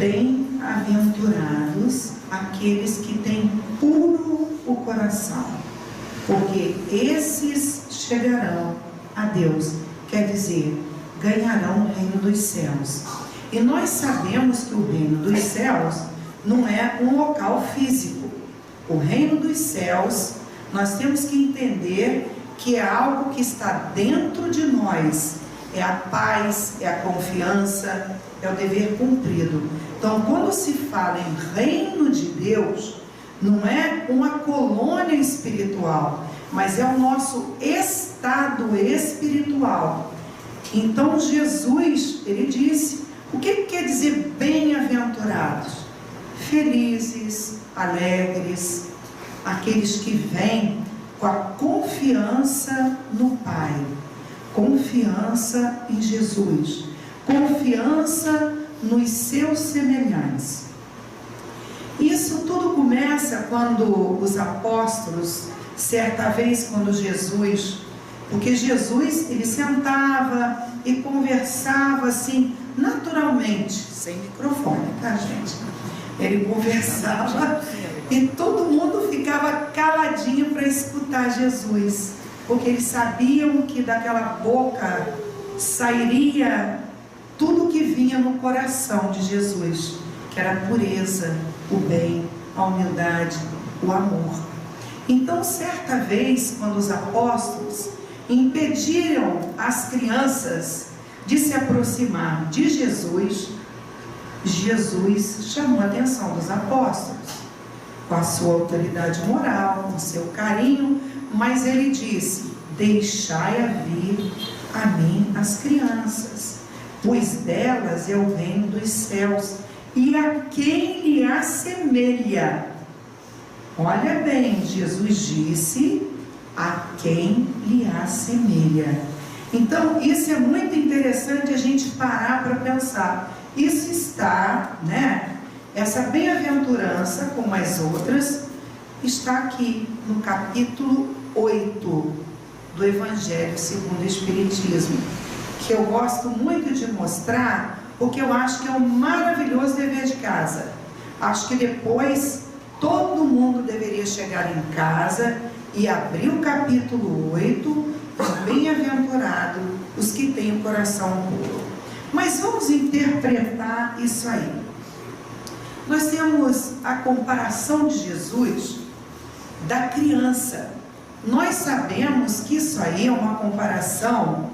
Bem-aventurados aqueles que têm puro o coração, porque esses chegarão a Deus, quer dizer, ganharão o reino dos céus. E nós sabemos que o reino dos céus não é um local físico. O reino dos céus, nós temos que entender que é algo que está dentro de nós. É a paz, é a confiança, é o dever cumprido. Então, quando se fala em reino de Deus, não é uma colônia espiritual, mas é o nosso estado espiritual. Então, Jesus, ele disse, o que quer dizer bem-aventurados? Felizes, alegres, aqueles que vêm com a confiança no Pai, confiança em Jesus, confiança nos seus semelhantes. Isso tudo começa quando os apóstolos, certa vez quando Jesus, porque Jesus, ele sentava e conversava assim, naturalmente, sem microfone, tá, gente? Ele conversava e todo mundo ficava caladinho para escutar Jesus, porque eles sabiam que daquela boca sairia tudo que vinha no coração de Jesus, que era a pureza, o bem, a humildade, o amor. Então, certa vez, quando os apóstolos impediram as crianças de se aproximar de Jesus, Jesus chamou a atenção dos apóstolos, com a sua autoridade moral, com o seu carinho, mas ele disse, deixai vir a mim as crianças, pois delas é o reino dos céus, e a quem lhe assemelha. Olha bem, Jesus disse, a quem lhe assemelha. Então, isso é muito interessante a gente parar para pensar. Isso está, essa bem-aventurança, como as outras, está aqui no capítulo 8 do Evangelho segundo o Espiritismo, que eu gosto muito de mostrar, porque eu acho que é um maravilhoso dever de casa. Acho que depois todo mundo deveria chegar em casa e abrir o capítulo 8, bem-aventurado os que têm o coração puro. Mas vamos interpretar isso aí. Nós temos a comparação de Jesus da criança. Nós sabemos que isso aí é uma comparação,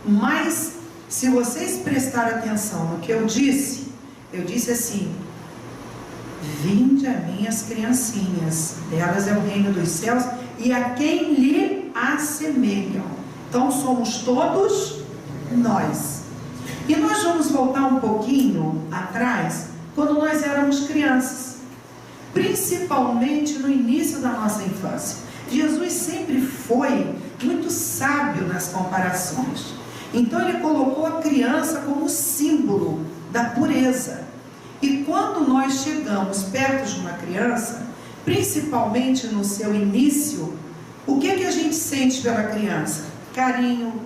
mas se vocês prestarem atenção no que eu disse assim, vinde a mim as criancinhas, delas é o reino dos céus, e a quem lhe assemelham. Então somos todos nós. E nós vamos voltar um pouquinho atrás, quando nós éramos crianças, principalmente no início da nossa infância. Jesus sempre foi muito sábio nas comparações. Então ele colocou a criança como símbolo da pureza. E quando nós chegamos perto de uma criança, principalmente no seu início, o que a gente sente pela criança? Carinho.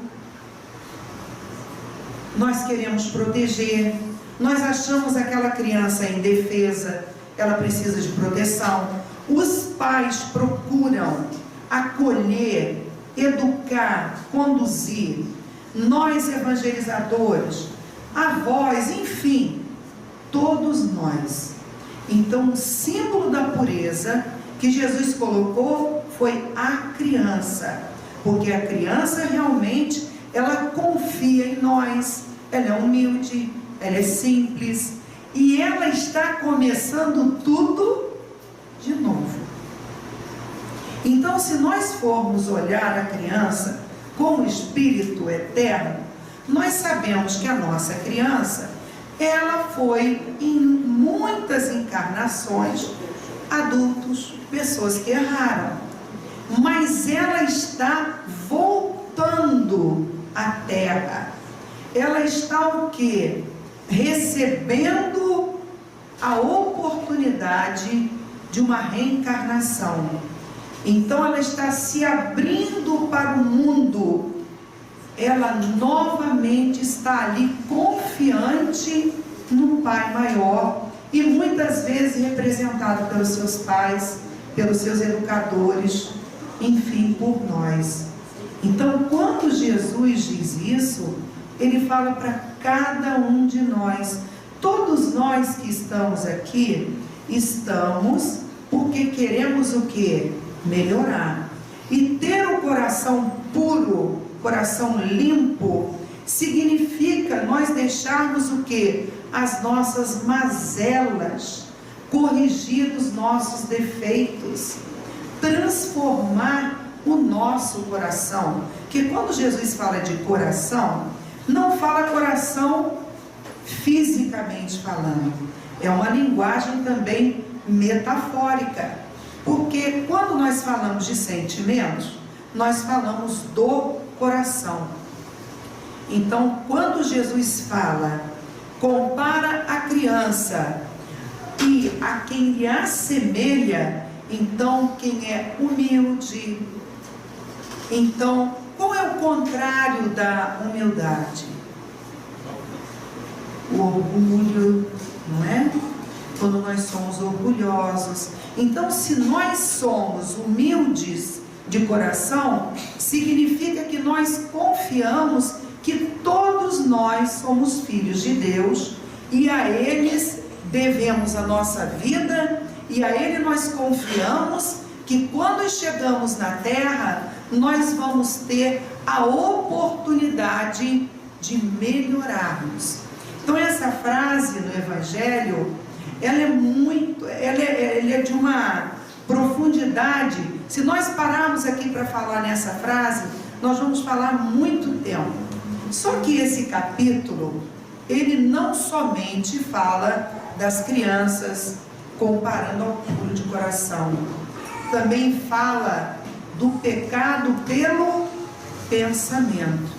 Nós queremos proteger. Nós achamos aquela criança indefesa, ela precisa de proteção. Os pais procuram acolher, educar, conduzir. Nós evangelizadores, avós, enfim, todos nós. Então o símbolo da pureza que Jesus colocou foi a criança, porque a criança realmente, ela confia em nós, ela é humilde, ela é simples, e ela está começando tudo de novo. Então, se nós formos olhar a criança como espírito eterno, nós sabemos que a nossa criança, ela foi em muitas encarnações, adultos, pessoas que erraram, mas ela está voltando à Terra. Ela está o quê? Recebendo a oportunidade de uma reencarnação. Então ela está se abrindo para o mundo. Ela novamente está ali confiante no Pai maior, e muitas vezes representado pelos seus pais, pelos seus educadores, enfim, por nós. Então, quando Jesus diz isso, ele fala para cada um de nós. Todos nós que estamos aqui, estamos porque queremos o quê? Melhorar. E ter o coração puro, coração limpo, significa nós deixarmos o quê? As nossas mazelas, corrigir os nossos defeitos, transformar o nosso coração. Que quando Jesus fala de coração, não fala coração fisicamente falando, é uma linguagem também metafórica, porque quando nós falamos de sentimentos, nós falamos do coração. Então, quando Jesus fala, compara a criança e a quem lhe assemelha, então quem é humilde. Então, qual é o contrário da humildade? O orgulho, não é? Quando nós somos orgulhosos. Então, se nós somos humildes de coração, significa que nós confiamos que todos nós somos filhos de Deus e a eles devemos a nossa vida, e a ele nós confiamos que quando chegamos na terra, nós vamos ter a oportunidade de melhorarmos. Então, essa frase no Evangelho, ela é de uma profundidade. Se nós pararmos aqui para falar nessa frase, nós vamos falar muito tempo. Só que esse capítulo, ele não somente fala das crianças, comparando ao puro de coração, também fala do pecado pelo pensamento.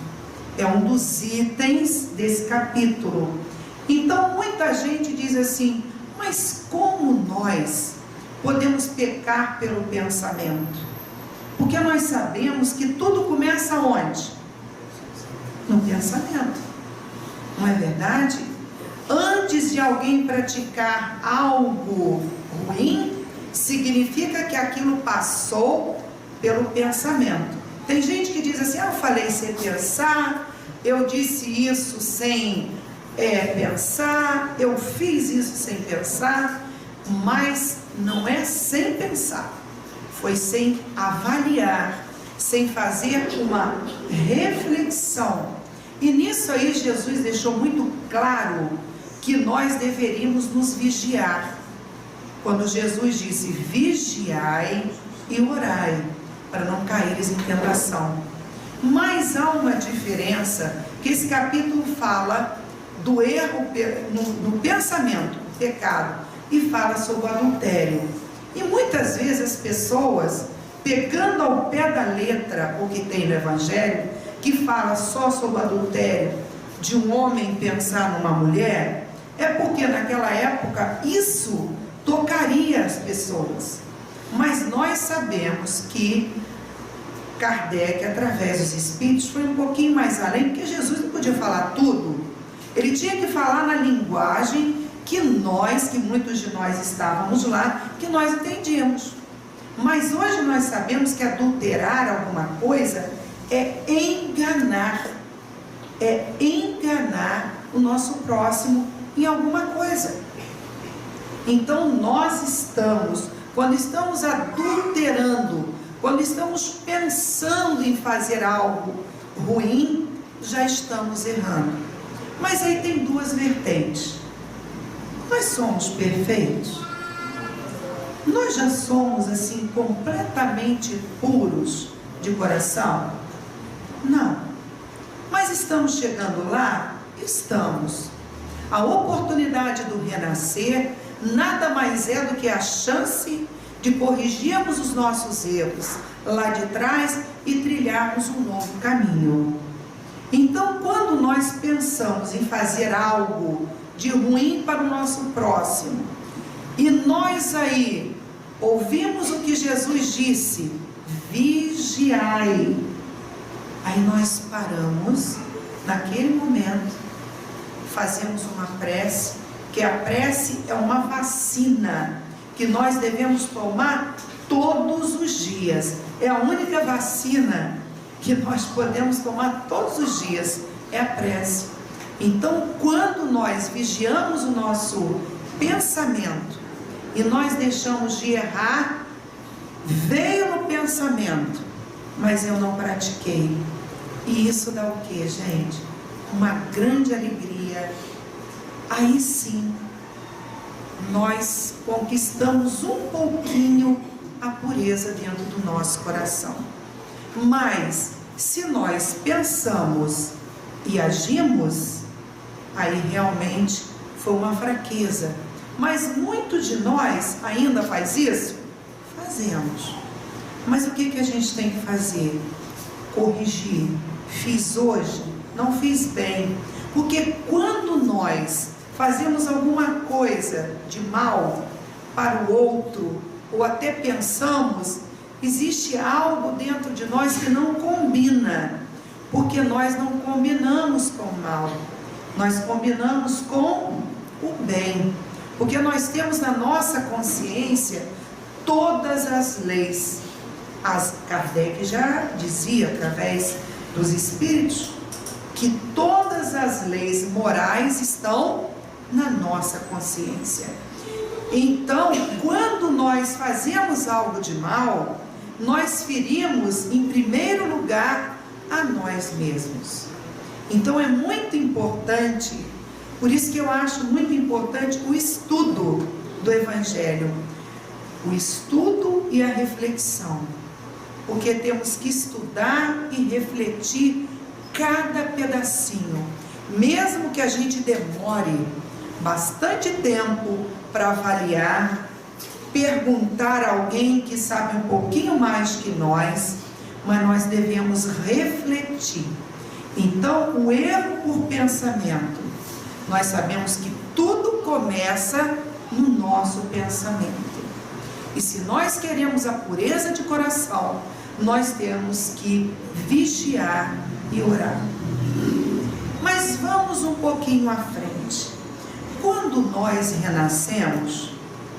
É um dos itens desse capítulo. Então, muita gente diz assim, mas como nós podemos pecar pelo pensamento? Porque nós sabemos que tudo começa onde? No pensamento. Não é verdade? Antes de alguém praticar algo ruim, significa que aquilo passou pelo pensamento. Tem gente que diz assim, eu falei sem pensar, eu disse isso sem pensar, eu fiz isso sem pensar, mas não é sem pensar, foi sem avaliar, sem fazer uma reflexão. E nisso aí Jesus deixou muito claro que nós deveríamos nos vigiar. Quando Jesus disse, vigiai e orai, para não caíres em tentação. Mas há uma diferença, que esse capítulo fala do erro no pensamento, pecado, e fala sobre o adultério. E muitas vezes as pessoas, pegando ao pé da letra o que tem no Evangelho, que fala só sobre o adultério de um homem pensar numa mulher, é porque naquela época isso tocaria as pessoas. Mas nós sabemos que Kardec, através dos Espíritos, foi um pouquinho mais além, porque Jesus não podia falar tudo. Ele tinha que falar na linguagem que muitos de nós estávamos lá, que nós entendíamos. Mas hoje nós sabemos que adulterar alguma coisa é enganar o nosso próximo em alguma coisa. Então nós quando estamos adulterando, quando estamos pensando em fazer algo ruim, já estamos errando. Mas aí tem duas vertentes. Nós somos perfeitos? Nós já somos assim completamente puros de coração? Não. Mas estamos chegando lá? Estamos. A oportunidade do renascer nada mais é do que a chance de corrigirmos os nossos erros lá de trás e trilharmos um novo caminho. Então, quando nós pensamos em fazer algo de ruim para o nosso próximo, e nós aí ouvimos o que Jesus disse, vigiai, aí nós paramos naquele momento, fazemos uma prece que a prece é uma vacina que nós devemos tomar todos os dias. É a única vacina que nós podemos tomar todos os dias, é a prece. Então, quando nós vigiamos o nosso pensamento e nós deixamos de errar, veio no pensamento, mas eu não pratiquei. E isso dá o que, gente? Uma grande alegria. Aí sim, nós conquistamos um pouquinho a pureza dentro do nosso coração. Mas, se nós pensamos e agimos, aí realmente foi uma fraqueza. Mas muito de nós ainda faz isso? Fazemos. Mas o que a gente tem que fazer? Corrigir. Fiz hoje? Não fiz bem. Porque quando nós fazemos alguma coisa de mal para o outro, ou até pensamos, existe algo dentro de nós que não combina, porque nós não combinamos com o mal, nós combinamos com o bem, porque nós temos na nossa consciência todas as leis. Kardec já dizia, através dos espíritos, que todas as leis morais estão na nossa consciência. Então, quando nós fazemos algo de mal, nós ferimos em primeiro lugar a nós mesmos. Então é muito importante, por isso que eu acho muito importante o estudo do Evangelho, o estudo e a reflexão, porque temos que estudar e refletir cada pedacinho, mesmo que a gente demore bastante tempo para avaliar, perguntar a alguém que sabe um pouquinho mais que nós, mas nós devemos refletir. Então, o erro por pensamento, nós sabemos que tudo começa no nosso pensamento. E se nós queremos a pureza de coração, nós temos que vigiar e orar. Mas vamos um pouquinho à frente. Quando nós renascemos,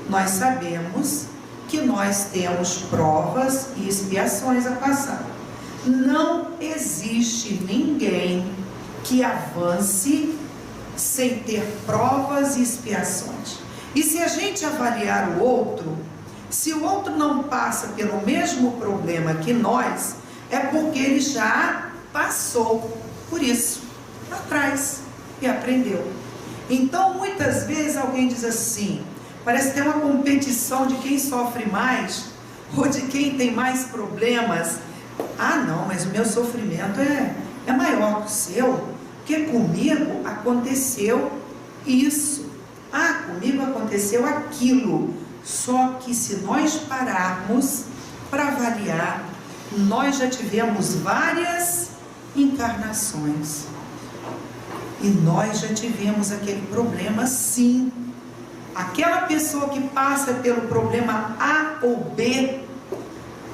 nós sabemos que nós temos provas e expiações a passar. Não existe ninguém que avance sem ter provas e expiações. E se a gente avaliar o outro, se o outro não passa pelo mesmo problema que nós, é porque ele já passou por isso lá atrás e aprendeu. Então, muitas vezes alguém diz assim, parece que tem uma competição de quem sofre mais, ou de quem tem mais problemas. Ah, não, mas o meu sofrimento é maior que o seu, porque comigo aconteceu isso. Ah, comigo aconteceu aquilo. Só que se nós pararmos para avaliar, nós já tivemos várias encarnações. E nós já tivemos aquele problema, sim. Aquela pessoa que passa pelo problema A ou B,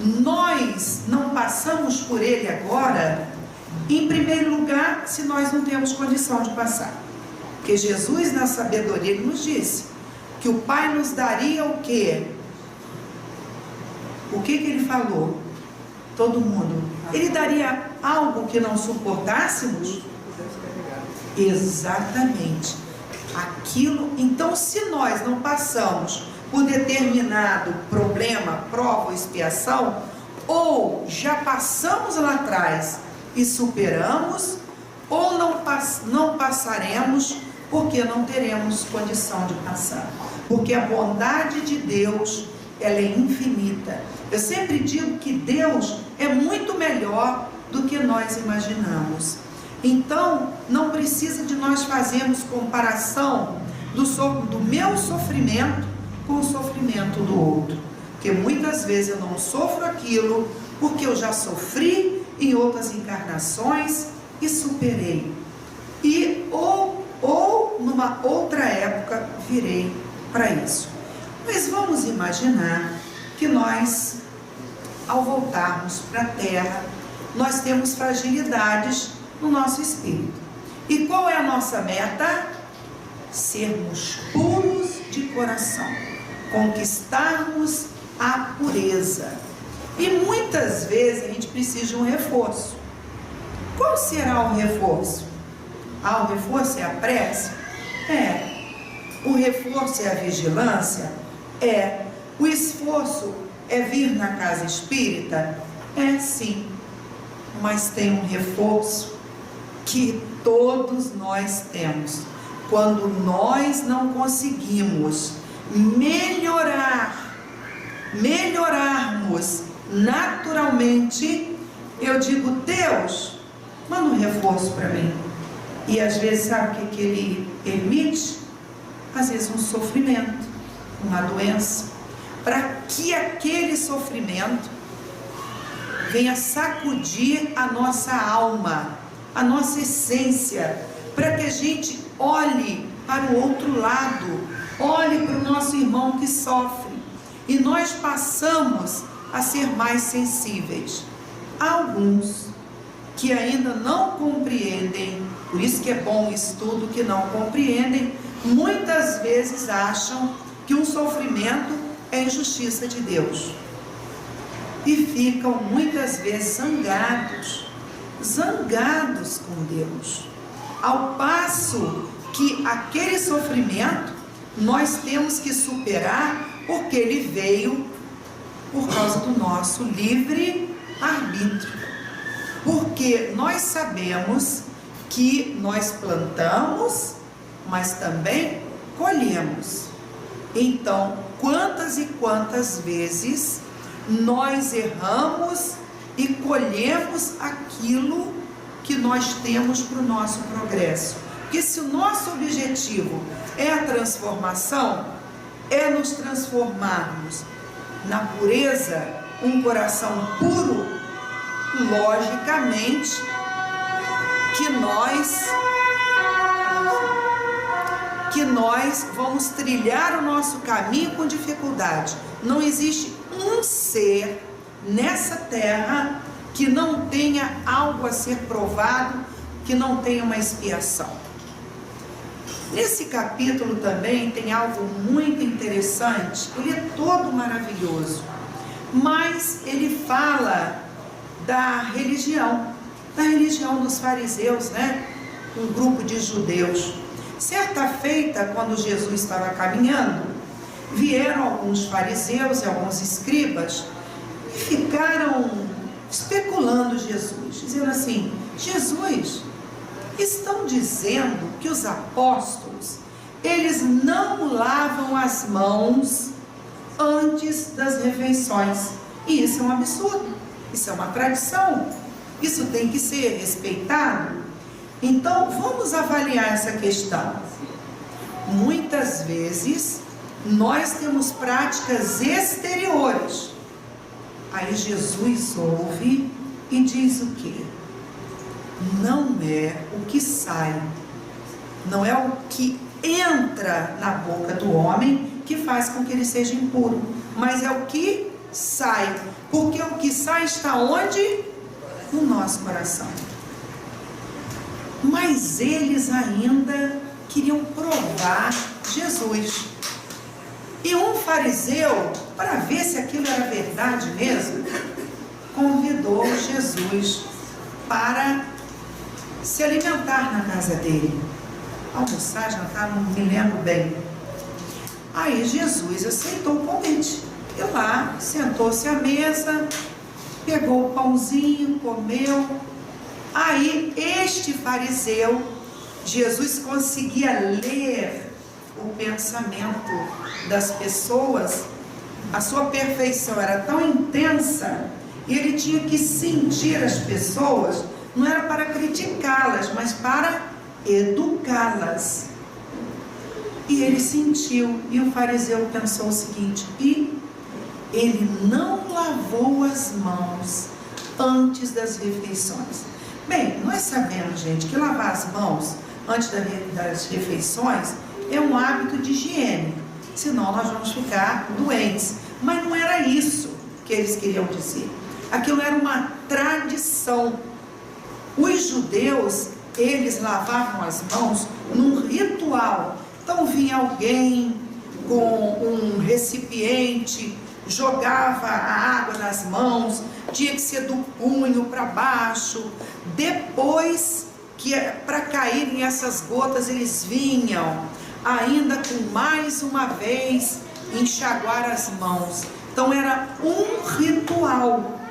nós não passamos por ele agora, em primeiro lugar, se nós não temos condição de passar. Porque Jesus, na sabedoria, ele nos disse que o Pai nos daria o quê? O que ele falou? Todo mundo. Ele daria algo que não suportássemos? Exatamente. Aquilo, então, se nós não passamos por determinado problema, prova ou expiação, ou já passamos lá atrás e superamos, ou não passaremos porque não teremos condição de passar. Porque a bondade de Deus, ela é infinita. Eu sempre digo que Deus é muito melhor do que nós imaginamos. Então, não precisa de nós fazermos comparação do meu sofrimento com o sofrimento do outro. Porque muitas vezes eu não sofro aquilo porque eu já sofri em outras encarnações e superei. E ou numa outra época virei para isso. Mas vamos imaginar que nós, ao voltarmos para a Terra, nós temos fragilidades no nosso espírito. E qual é a nossa meta? sermos puros de coração, conquistarmos a pureza. E muitas vezes a gente precisa de um reforço. Qual será o reforço? O reforço é a prece? O reforço é a vigilância? O esforço é vir na casa espírita? Sim. Mas tem um reforço que todos nós temos. Quando nós não conseguimos melhorarmos naturalmente, eu digo: Deus, manda um reforço para mim. E às vezes, sabe o que Ele permite? Às vezes um sofrimento, uma doença, para que aquele sofrimento venha sacudir a nossa alma, a nossa essência, para que a gente olhe para o outro lado, olhe para o nosso irmão que sofre, e nós passamos a ser mais sensíveis. Há alguns que ainda não compreendem, por isso que é bom o estudo, que não compreendem, muitas vezes acham que um sofrimento é injustiça de Deus, e ficam muitas vezes zangados com Deus, ao passo que aquele sofrimento nós temos que superar, porque ele veio por causa do nosso livre arbítrio, porque nós sabemos que nós plantamos, mas também colhemos. Então, quantas e quantas vezes nós erramos e colhemos aquilo que nós temos para o nosso progresso? Porque se o nosso objetivo é a transformação, é nos transformarmos na pureza, um coração puro, logicamente que nós vamos trilhar o nosso caminho com dificuldade. Não existe um ser nessa terra que não tenha algo a ser provado, que não tenha uma expiação. Nesse capítulo também tem algo muito interessante. Ele é todo maravilhoso, mas ele fala da religião dos fariseus, um grupo de judeus. Certa feita, quando Jesus estava caminhando, vieram alguns fariseus e alguns escribas e ficaram especulando Jesus, dizendo assim: Jesus, estão dizendo que os apóstolos, eles não lavam as mãos antes das refeições. E isso é um absurdo, isso é uma tradição, isso tem que ser respeitado. Então, vamos avaliar essa questão. Muitas vezes, nós temos práticas exteriores. Aí Jesus ouve e diz o quê? Não é o que sai, não é o que entra na boca do homem que faz com que ele seja impuro, mas é o que sai, porque o que sai está onde? No nosso coração. Mas eles ainda queriam provar Jesus. E um fariseu, para ver se aquilo era verdade mesmo, convidou Jesus para se alimentar na casa dele. Almoçar, jantar, não me lembro bem. Aí Jesus aceitou o convite. E lá, sentou-se à mesa, pegou o pãozinho, comeu. Aí este fariseu, Jesus conseguia ler o pensamento das pessoas. A sua perfeição era tão intensa, e ele tinha que sentir as pessoas, não era para criticá-las, mas para educá-las. E ele sentiu, e o fariseu pensou o seguinte: e ele não lavou as mãos antes das refeições. Bem, nós sabemos, gente, que lavar as mãos antes das refeições é um hábito de higiene, senão nós vamos ficar doentes. Mas não era isso que eles queriam dizer. Aquilo era uma tradição. Os judeus, eles lavavam as mãos num ritual Então vinha alguém com um recipiente, jogava a água nas mãos, tinha que ser do punho para baixo. Depois que para caírem essas gotas, eles vinham ainda com mais uma vez enxaguar as mãos. Então era um ritual,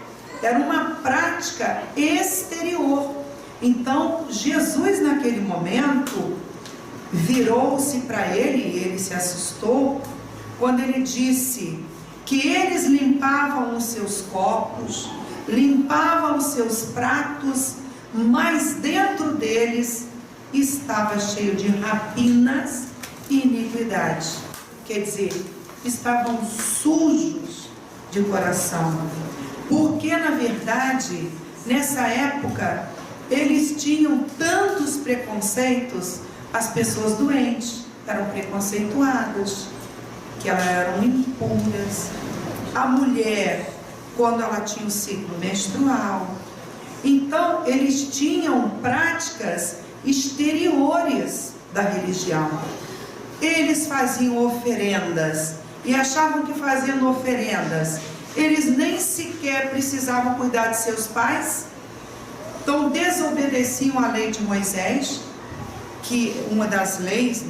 era uma prática exterior. Então Jesus naquele momento virou-se para ele, e ele se assustou quando ele disse que eles limpavam os seus copos, limpavam os seus pratos, mas dentro deles estava cheio de rapinas e iniquidade. Quer dizer, estavam sujos de coração, porque na verdade nessa época eles tinham tantos preconceitos. As pessoas doentes eram preconceituadas, que elas eram impuras. A mulher, quando ela tinha o ciclo menstrual. Então eles tinham práticas exteriores da religião. Eles faziam oferendas e achavam que fazendo oferendas eles nem sequer precisavam cuidar de seus pais. Então desobedeciam à lei de Moisés, que uma das leis,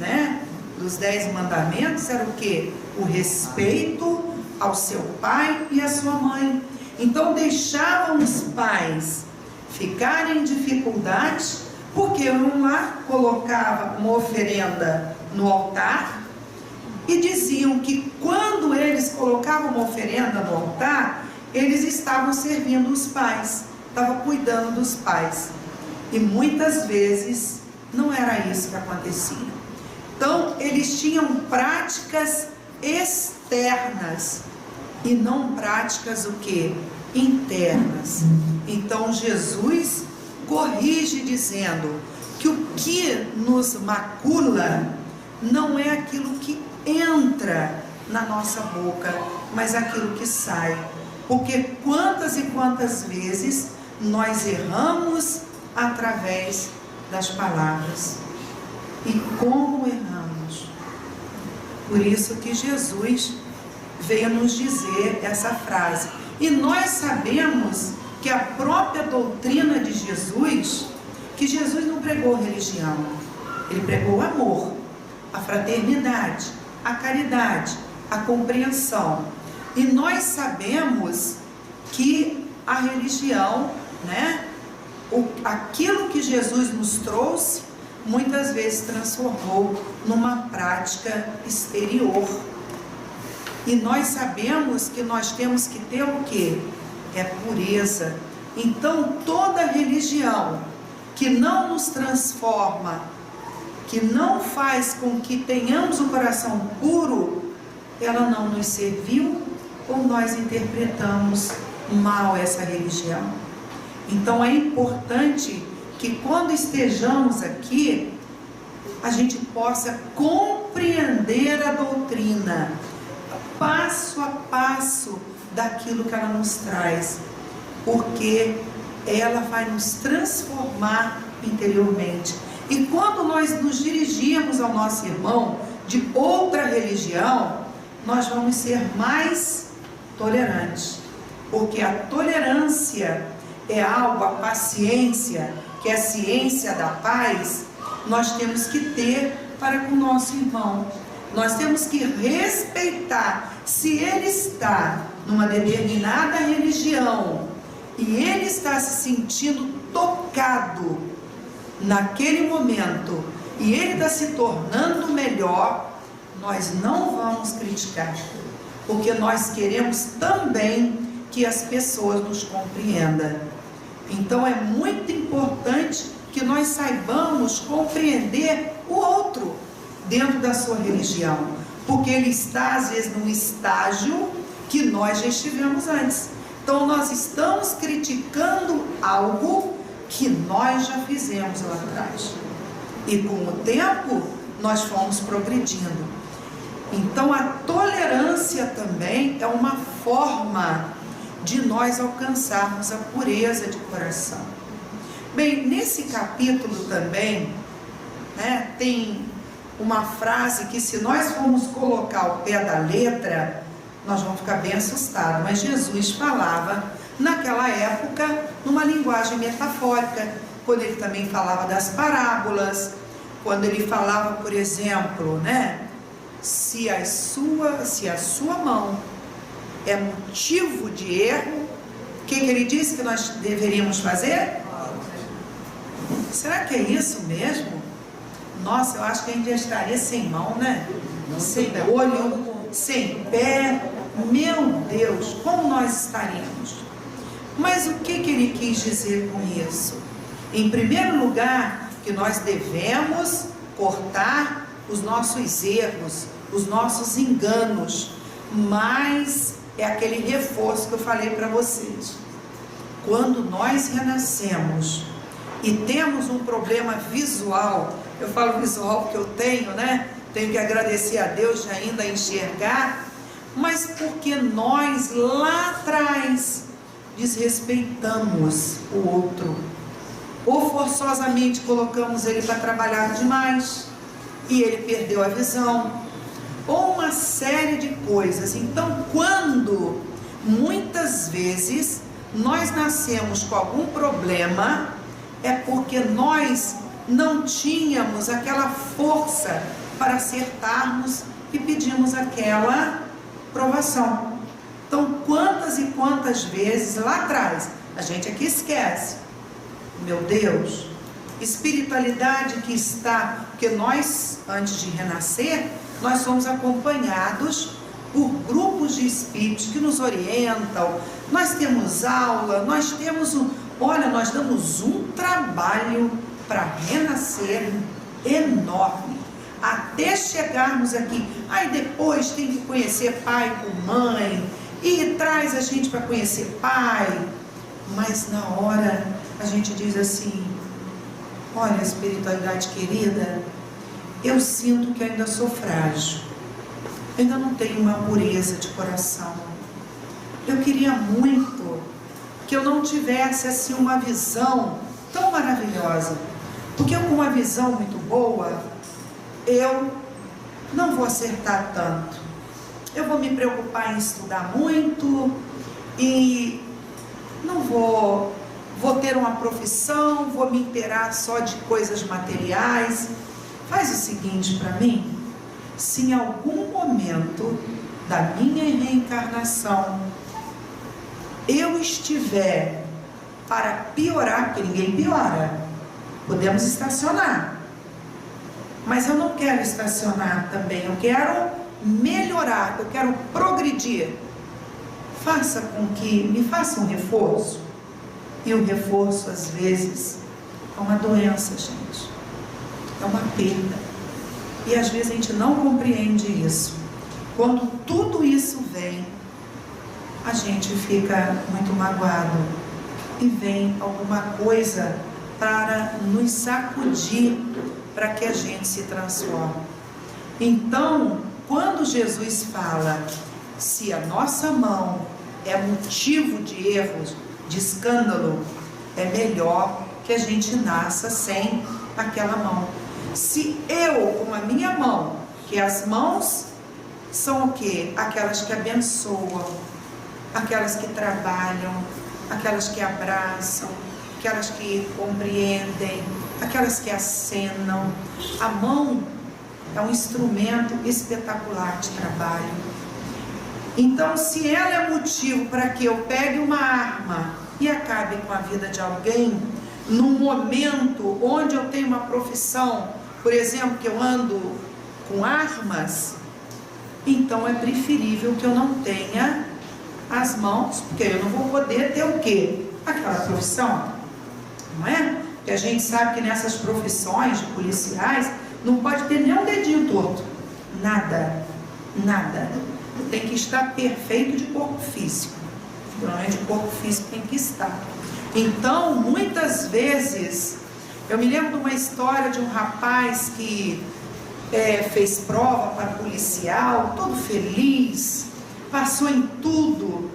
dos 10 mandamentos era o quê? O respeito ao seu pai e à sua mãe. Então deixavam os pais ficarem em dificuldade, porque um lá colocava uma oferenda no altar e diziam que quando eles colocavam uma oferenda no altar, eles estavam servindo os pais, estavam cuidando dos pais. E muitas vezes não era isso que acontecia. Então eles tinham práticas externas e não práticas o quê? Internas. Então Jesus corrige dizendo que o que nos macula não é aquilo que entra na nossa boca, mas aquilo que sai. Porque quantas e quantas vezes nós erramos através das palavras. E como erramos. Por isso que Jesus veio nos dizer essa frase. E nós sabemos que a própria doutrina de Jesus, que Jesus não pregou religião, ele pregou o amor, a fraternidade, a caridade, a compreensão. E nós sabemos que a religião, aquilo que Jesus nos trouxe, muitas vezes transformou numa prática exterior. E nós sabemos que nós temos que ter o quê? É pureza. Então toda religião que não nos transforma, que não faz com que tenhamos um coração puro, ela não nos serviu, ou nós interpretamos mal essa religião. Então é importante que quando estejamos aqui, a gente possa compreender a doutrina, passo a passo daquilo que ela nos traz, porque ela vai nos transformar interiormente. E quando nós nos dirigirmos ao nosso irmão de outra religião, nós vamos ser mais tolerantes, porque a tolerância é algo, a paciência, que é a ciência da paz, nós temos que ter para com o nosso irmão. Nós temos que respeitar. Se ele está numa determinada religião e ele está se sentindo tocado naquele momento e ele está se tornando melhor, nós não vamos criticar, porque nós queremos também que as pessoas nos compreendam. Então é muito importante que nós saibamos compreender o outro dentro da sua religião, porque ele está às vezes num estágio que nós já estivemos antes. Então nós estamos criticando algo que nós já fizemos lá atrás, e com o tempo nós fomos progredindo. Então a tolerância também é uma forma de nós alcançarmos a pureza de coração. Bem, nesse capítulo também, tem uma frase que, se nós formos colocar ao pé da letra, nós vamos ficar bem assustados. Mas Jesus falava, naquela época, numa linguagem metafórica, quando ele também falava das parábolas, quando ele falava, por exemplo, né? Se a sua mão é motivo de erro, o que ele disse que nós deveríamos fazer? Será que é isso mesmo? Nossa, eu acho que a gente já estaria sem mão, né? Sem olho, sem pé. Meu Deus, como nós estaríamos? Mas o que ele quis dizer com isso? Em primeiro lugar, que nós devemos cortar os nossos erros, os nossos enganos, mas é aquele reforço que eu falei para vocês. Quando nós renascemos e temos um problema visual, eu falo visual porque eu tenho, né? Tenho que agradecer a Deus de ainda enxergar, mas porque nós lá atrás desrespeitamos o outro, ou forçosamente colocamos ele para trabalhar demais e ele perdeu a visão, ou uma série de coisas. Então, quando muitas vezes nós nascemos com algum problema, é porque nós não tínhamos aquela força para acertarmos e pedimos aquela provação. Então, quantas e quantas vezes lá atrás, a gente aqui esquece, meu Deus, espiritualidade que está, porque nós, antes de renascer, nós somos acompanhados por grupos de espíritos que nos orientam, nós temos aula, nós temos nós damos um trabalho para renascer enorme, até chegarmos aqui. Aí depois tem que conhecer pai com mãe, e traz a gente para conhecer pai, mas na hora a gente diz assim: olha, espiritualidade querida, eu sinto que ainda sou frágil, ainda não tenho uma pureza de coração. Eu queria muito que eu não tivesse assim uma visão tão maravilhosa, porque eu, com uma visão muito boa, eu não vou acertar tanto, eu vou me preocupar em estudar muito e não vou ter uma profissão, vou me inteirar só de coisas materiais. Faz o seguinte para mim: se em algum momento da minha reencarnação eu estiver para piorar, porque ninguém piora, podemos estacionar, mas eu não quero estacionar também, eu quero melhorar, eu quero progredir. Me faça um reforço. E o reforço, às vezes, é uma doença, gente, é uma perda, e às vezes a gente não compreende isso. Quando tudo isso vem, a gente fica muito magoado, e vem alguma coisa para nos sacudir, para que a gente se transforme. Então, quando Jesus fala, se a nossa mão é motivo de erros, de escândalo, é melhor que a gente nasça sem aquela mão. Se eu, com a minha mão, que as mãos são o quê? Aquelas que abençoam, aquelas que trabalham, aquelas que abraçam, aquelas que compreendem, aquelas que acenam. A mão é um instrumento espetacular de trabalho. Então, se ela é motivo para que eu pegue uma arma e acabe com a vida de alguém, num momento onde eu tenho uma profissão, por exemplo, que eu ando com armas, então é preferível que eu não tenha as mãos, porque eu não vou poder ter o quê? Aquela profissão, não é? Porque a gente sabe que nessas profissões de policiais não pode ter nem um dedinho torto, nada, nada. Tem que estar perfeito de corpo físico, normalmente o corpo físico tem que estar. Então, muitas vezes, eu me lembro de uma história de um rapaz que fez prova para policial, todo feliz, passou em tudo,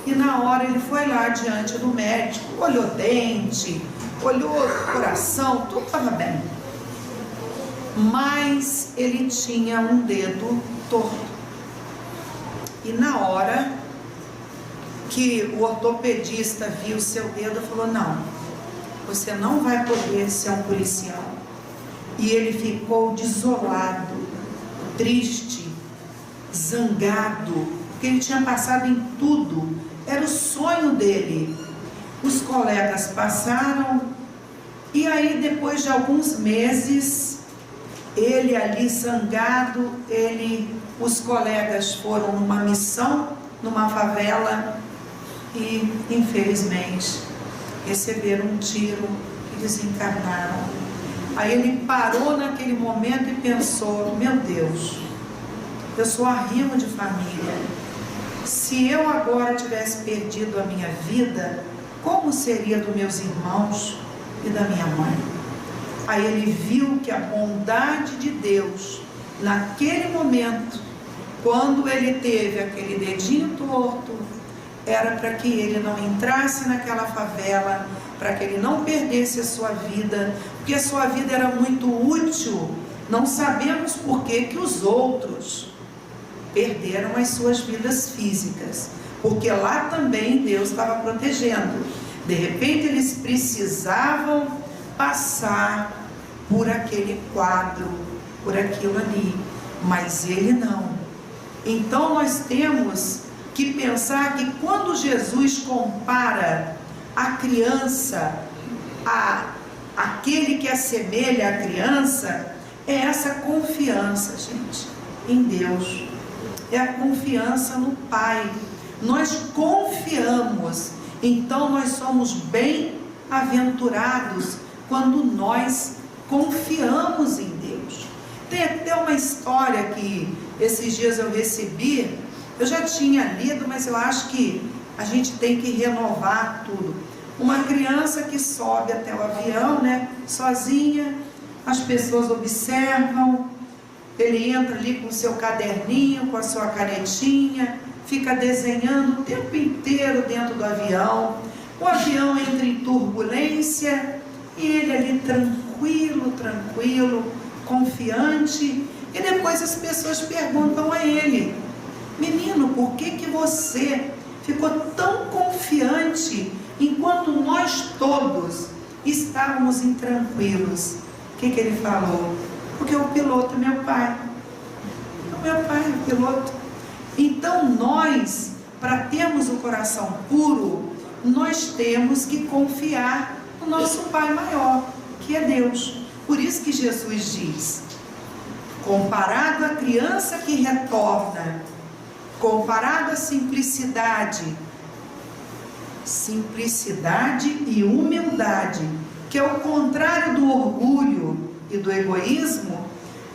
e na hora ele foi lá diante do médico, olhou dente, olhou coração, tudo estava bem. mas ele tinha um dedo torto. E na hora que o ortopedista viu o seu dedo, falou: não, você não vai poder ser um policial. E ele ficou desolado, triste, zangado, porque ele tinha passado em tudo, era o sonho dele. Os colegas passaram, e aí depois de alguns meses, ele ali zangado, os colegas foram numa missão, numa favela, e infelizmente receberam um tiro e desencarnaram. Aí ele parou naquele momento e pensou: meu Deus, eu sou arrimo de família, se eu agora tivesse perdido a minha vida, como seria dos meus irmãos e da minha mãe? Aí ele viu que a bondade de Deus, naquele momento, quando ele teve aquele dedinho torto, era para que ele não entrasse naquela favela, para que ele não perdesse a sua vida, porque a sua vida era muito útil. Não sabemos por que os outros perderam as suas vidas físicas, porque lá também Deus estava protegendo. De repente eles precisavam passar por aquele quadro, por aquilo ali, mas ele não. Então nós temos que pensar que quando Jesus compara a criança aquele que assemelha a criança, é essa confiança, gente, em Deus, é a confiança no Pai. Nós confiamos, então nós somos bem-aventurados quando nós confiamos em Deus. Tem até uma história que esses dias eu recebi, eu já tinha lido, mas eu acho que a gente tem que renovar tudo. Uma criança que sobe até o avião, sozinha, as pessoas observam, ele entra ali com o seu caderninho, com a sua canetinha, fica desenhando o tempo inteiro dentro do avião. O avião entra em turbulência e ele ali tranquilo, confiante. E depois as pessoas perguntam a ele: menino, por que você ficou tão confiante enquanto nós todos estávamos intranquilos? O que ele falou? Porque o piloto é meu pai. O meu pai é o piloto. Então nós, para termos o coração puro, nós temos que confiar no nosso Pai maior, que é Deus. Por isso que Jesus diz: comparado à criança que retorna, comparado à simplicidade e humildade, que é o contrário do orgulho e do egoísmo,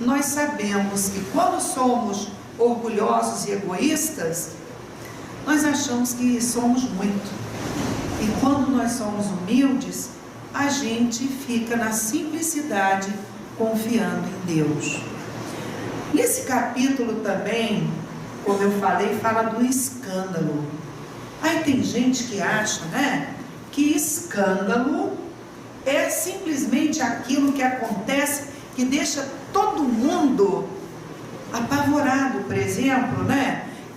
nós sabemos que quando somos orgulhosos e egoístas, nós achamos que somos muito. E quando nós somos humildes, a gente fica na simplicidade, confiando em Deus. Nesse capítulo também, como eu falei, fala do escândalo. Aí tem gente que acha, que escândalo é simplesmente aquilo que acontece, que deixa todo mundo apavorado. Por exemplo,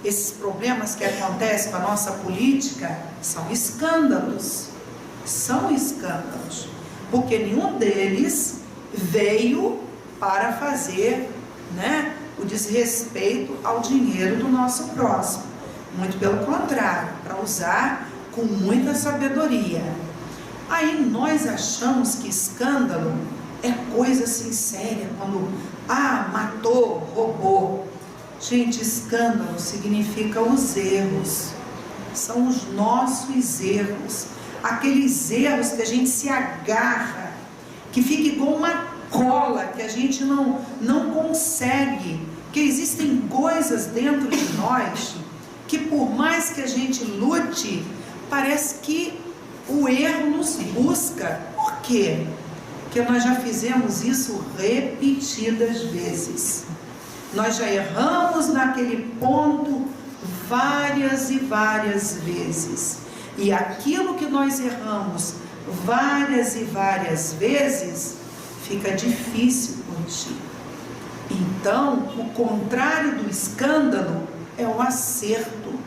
esses problemas que acontecem com a nossa política são escândalos. São escândalos, porque nenhum deles veio para fazer, o desrespeito ao dinheiro do nosso próximo. Muito pelo contrário, para usar com muita sabedoria. Aí nós achamos que escândalo é coisa assim séria, quando matou, roubou. Gente, escândalo significa os erros, são os nossos erros, aqueles erros que a gente se agarra, que fica igual uma cola, que a gente não consegue, que existem coisas dentro de nós, que por mais que a gente lute, parece que o erro nos busca. Por quê? Porque nós já fizemos isso repetidas vezes. Nós já erramos naquele ponto várias e várias vezes. E aquilo que nós erramos várias e várias vezes, fica difícil corrigir. Então, o contrário do escândalo é o acerto,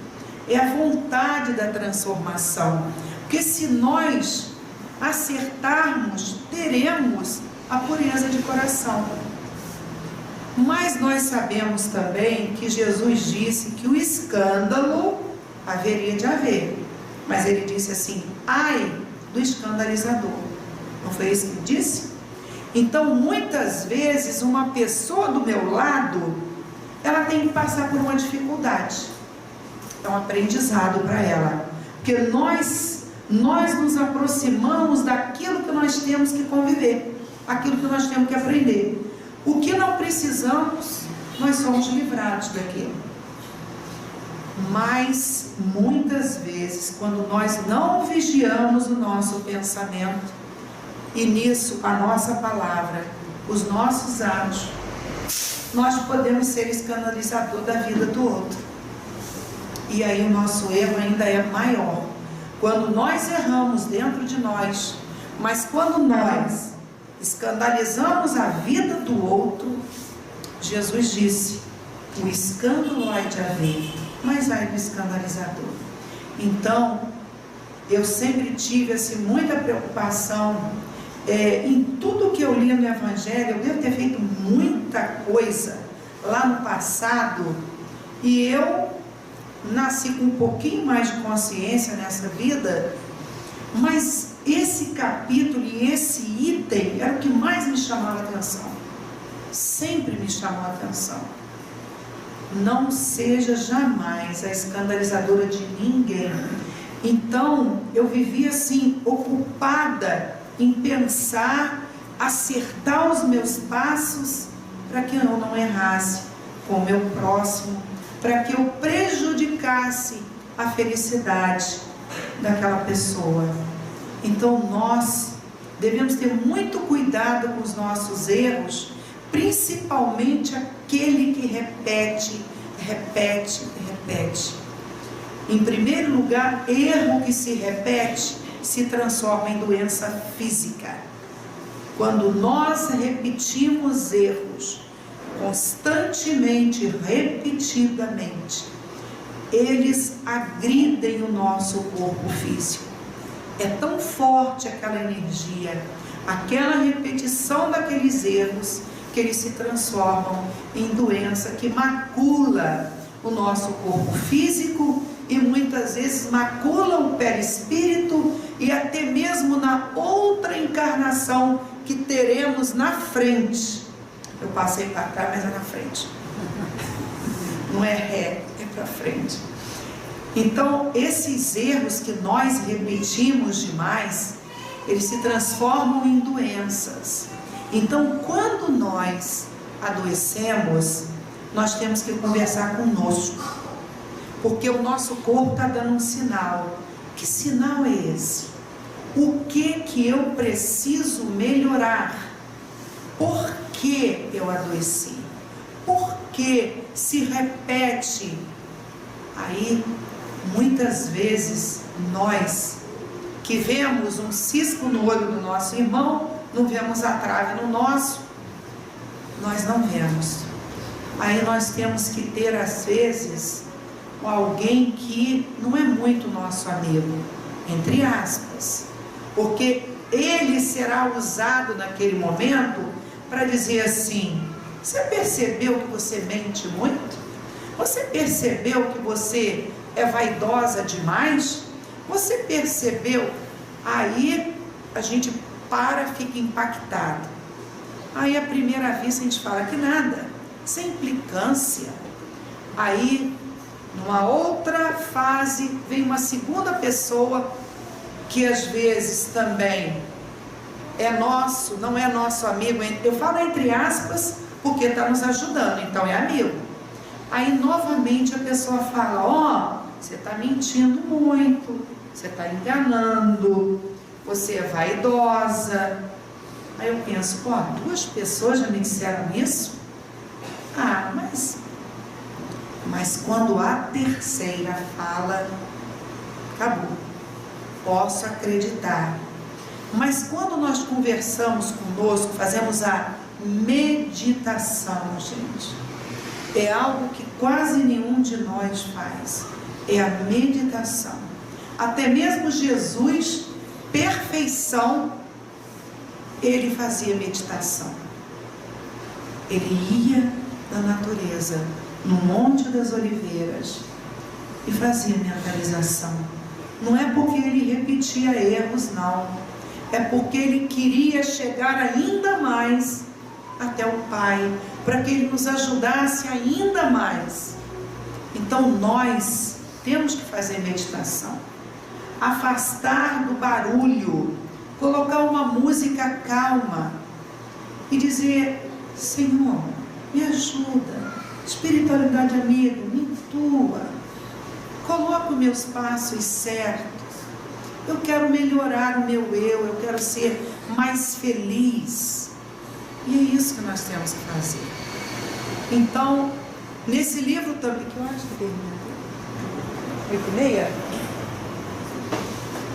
é a vontade da transformação. Porque se nós acertarmos, teremos a pureza de coração. Mas nós sabemos também que Jesus disse que o escândalo haveria de haver. Mas ele disse assim: ai do escandalizador. Não foi isso que ele disse? Então, muitas vezes, uma pessoa do meu lado, ela tem que passar por uma dificuldade. É um aprendizado para ela. Porque nós nos aproximamos daquilo que nós temos que conviver, aquilo que nós temos que aprender. O que não precisamos, nós somos livrados daquilo. Mas, muitas vezes, quando nós não vigiamos o nosso pensamento, e nisso a nossa palavra, os nossos atos, nós podemos ser escandalizador da vida do outro. E aí o nosso erro ainda é maior. Quando nós erramos dentro de nós, mas quando nós escandalizamos a vida do outro, Jesus disse: o escândalo há de haver, mas ai do escandalizador. Então, eu sempre tive assim, muita preocupação em tudo que eu li no Evangelho. Eu devo ter feito muita coisa lá no passado, e eu nasci com um pouquinho mais de consciência nessa vida, mas esse capítulo e esse item era o que mais me chamava a atenção, sempre me chamou a atenção. Não seja jamais a escandalizadora de ninguém. Então eu vivia assim, ocupada em pensar, acertar os meus passos, para que eu não errasse com o meu próximo, para que eu prejudicasse a felicidade daquela pessoa. Então nós devemos ter muito cuidado com os nossos erros, principalmente aquele que repete. Em primeiro lugar, erro que se repete se transforma em doença física. Quando nós repetimos erros constantemente, repetidamente, eles agridem o nosso corpo físico. É tão forte aquela energia, aquela repetição daqueles erros, que eles se transformam em doença que macula o nosso corpo físico e muitas vezes macula o perispírito, e até mesmo na outra encarnação que teremos na frente. Eu passei para trás, mas é na frente. Não é ré, é para frente. Então, esses erros que nós repetimos demais, eles se transformam em doenças. Então, quando nós adoecemos, nós temos que conversar conosco, porque o nosso corpo está dando um sinal. Que sinal é esse? O que eu preciso melhorar? Por que eu adoeci? Por que se repete? Aí, muitas vezes, nós que vemos um cisco no olho do nosso irmão, não vemos a trave no nosso, nós não vemos. Aí nós temos que ter, às vezes, alguém que não é muito nosso amigo, entre aspas, porque ele será usado naquele momento para dizer assim: você percebeu que você mente muito? Você percebeu que você é vaidosa demais? Você percebeu? Aí a gente fica impactado. Aí à primeira vista a gente fala que nada, sem implicância. Aí numa outra fase vem uma segunda pessoa que às vezes também é nosso, não é nosso amigo, eu falo entre aspas porque está nos ajudando, então é amigo. Aí novamente a pessoa fala: você está mentindo muito, você está enganando, você é vaidosa. Aí eu penso: duas pessoas já me disseram isso? Mas quando a terceira fala, acabou, posso acreditar. Mas quando nós conversamos conosco, fazemos a meditação, gente. É algo que quase nenhum de nós faz. É a meditação. Até mesmo Jesus, perfeição, ele fazia meditação. Ele ia na natureza, no Monte das Oliveiras, e fazia mentalização. Não é porque ele repetia erros, não. É porque ele queria chegar ainda mais até o Pai, para que ele nos ajudasse ainda mais. Então nós temos que fazer meditação, afastar do barulho, colocar uma música calma e dizer: Senhor, me ajuda, espiritualidade amiga, me intua, coloca os meus passos certos, eu quero melhorar o meu eu quero ser mais feliz. E é isso que nós temos que fazer. Então, nesse livro também, que eu acho que termina 8h30?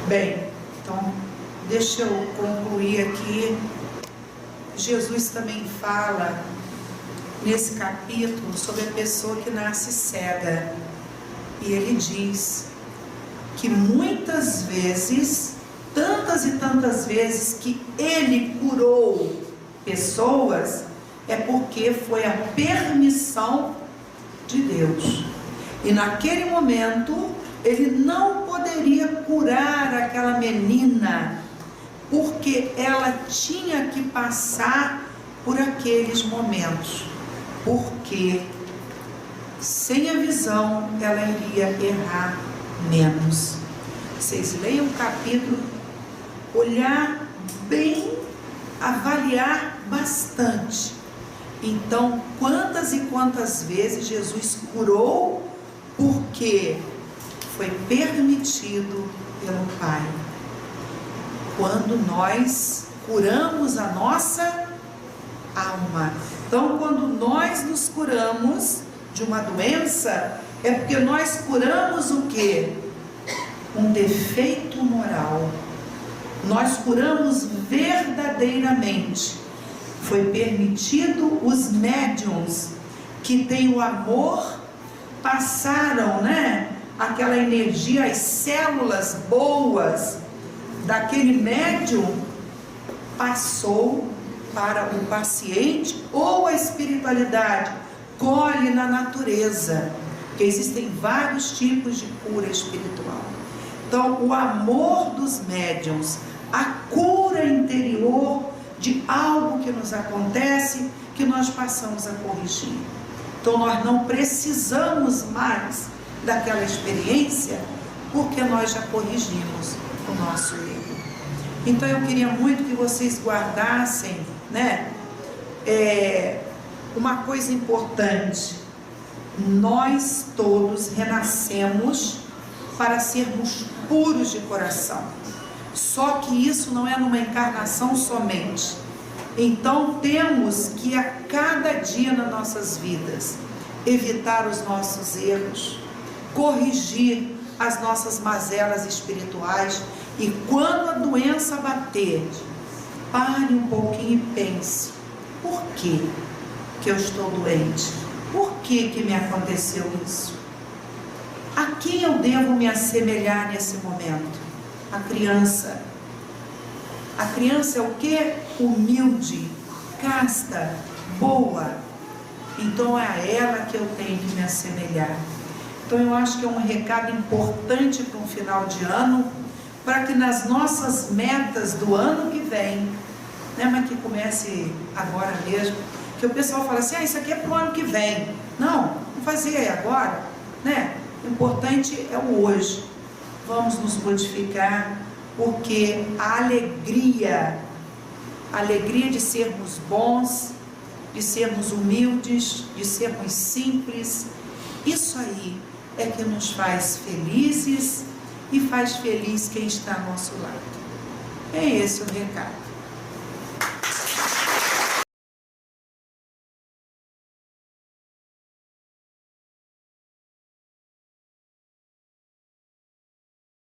Bem, então, deixa eu concluir aqui. Jesus também fala, nesse capítulo, sobre a pessoa que nasce cega. E ele diz que muitas vezes, tantas e tantas vezes que ele curou pessoas, é porque foi a permissão de Deus. E naquele momento, ele não poderia curar aquela menina, porque ela tinha que passar por aqueles momentos. Porque sem a visão, ela iria errar menos. Vocês leiam o capítulo, olhar bem, avaliar bastante. Então, quantas e quantas vezes Jesus curou porque foi permitido pelo Pai. Quando nós curamos a nossa alma. Então, quando nós nos curamos de uma doença, é porque nós curamos o quê? Um defeito moral. Nós curamos verdadeiramente. Foi permitido os médiuns que têm o amor, passaram, aquela energia, as células boas daquele médium, passou para o paciente, ou a espiritualidade colhe na natureza, porque existem vários tipos de cura espiritual. Então, o amor dos médiuns, a cura interior de algo que nos acontece, que nós passamos a corrigir. Então, nós não precisamos mais daquela experiência, porque nós já corrigimos o nosso erro. Então, eu queria muito que vocês guardassem, uma coisa importante: nós todos renascemos para sermos puros de coração. Só que isso não é numa encarnação somente. Então temos que a cada dia nas nossas vidas evitar os nossos erros, corrigir as nossas mazelas espirituais, e quando a doença bater, pare um pouquinho e pense: por que eu estou doente? Por que me aconteceu isso? A quem eu devo me assemelhar nesse momento? A criança. A criança é o quê? Humilde, casta, boa. Então é a ela que eu tenho que me assemelhar. Então eu acho que é um recado importante para um final de ano, para que nas nossas metas do ano que vem, mas que comece agora mesmo, que o pessoal fala assim: isso aqui é para o ano que vem. Não fazer agora, O importante é o hoje. Vamos nos modificar, porque a alegria de sermos bons, de sermos humildes, de sermos simples, isso aí é que nos faz felizes e faz feliz quem está ao nosso lado. É esse o recado.